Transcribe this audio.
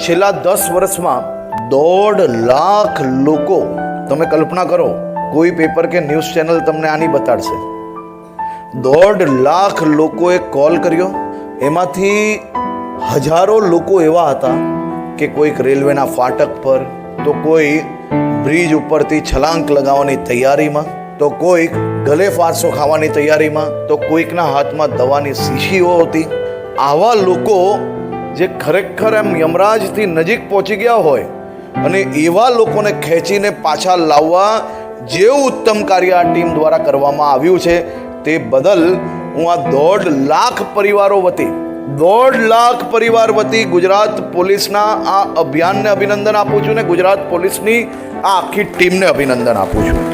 છેલ્લા 10 વર્ષમાં 1.5 લાખ લોકો, તમે કલ્પના કરો, કોઈ પેપર કે ન્યૂઝ ચેનલ તમને આની બતાડશે, 1.5 લાખ લોકોએ કોલ કર્યો. એમાંથી હજારો લોકો એવા હતા કે કોઈક રેલવેના ફાટક પર, તો કોઈ બ્રિજ ઉપરથી છલાંગ લગાવવાની તૈયારીમાં, તો કોઈક ગલે ફાંસો ખાવાની તૈયારીમાં, તો કોઈકના હાથમાં દવાની શીશીઓ હતી. આવા લોકો જે ખરેખર એમ યમરાજથી નજીક પહોંચી ગયા હોય, અને એવા લોકોને ખેંચીને પાછા લાવવા જેવું ઉત્તમ કાર્ય આ ટીમ દ્વારા કરવામાં આવ્યું છે, તે બદલ હું આ 1.5 લાખ પરિવારો વતી, 1.5 લાખ પરિવાર વતી ગુજરાત પોલીસના આ અભિયાનને અભિનંદન આપું છું, ને ગુજરાત પોલીસની આ આખી ટીમને અભિનંદન આપું છું.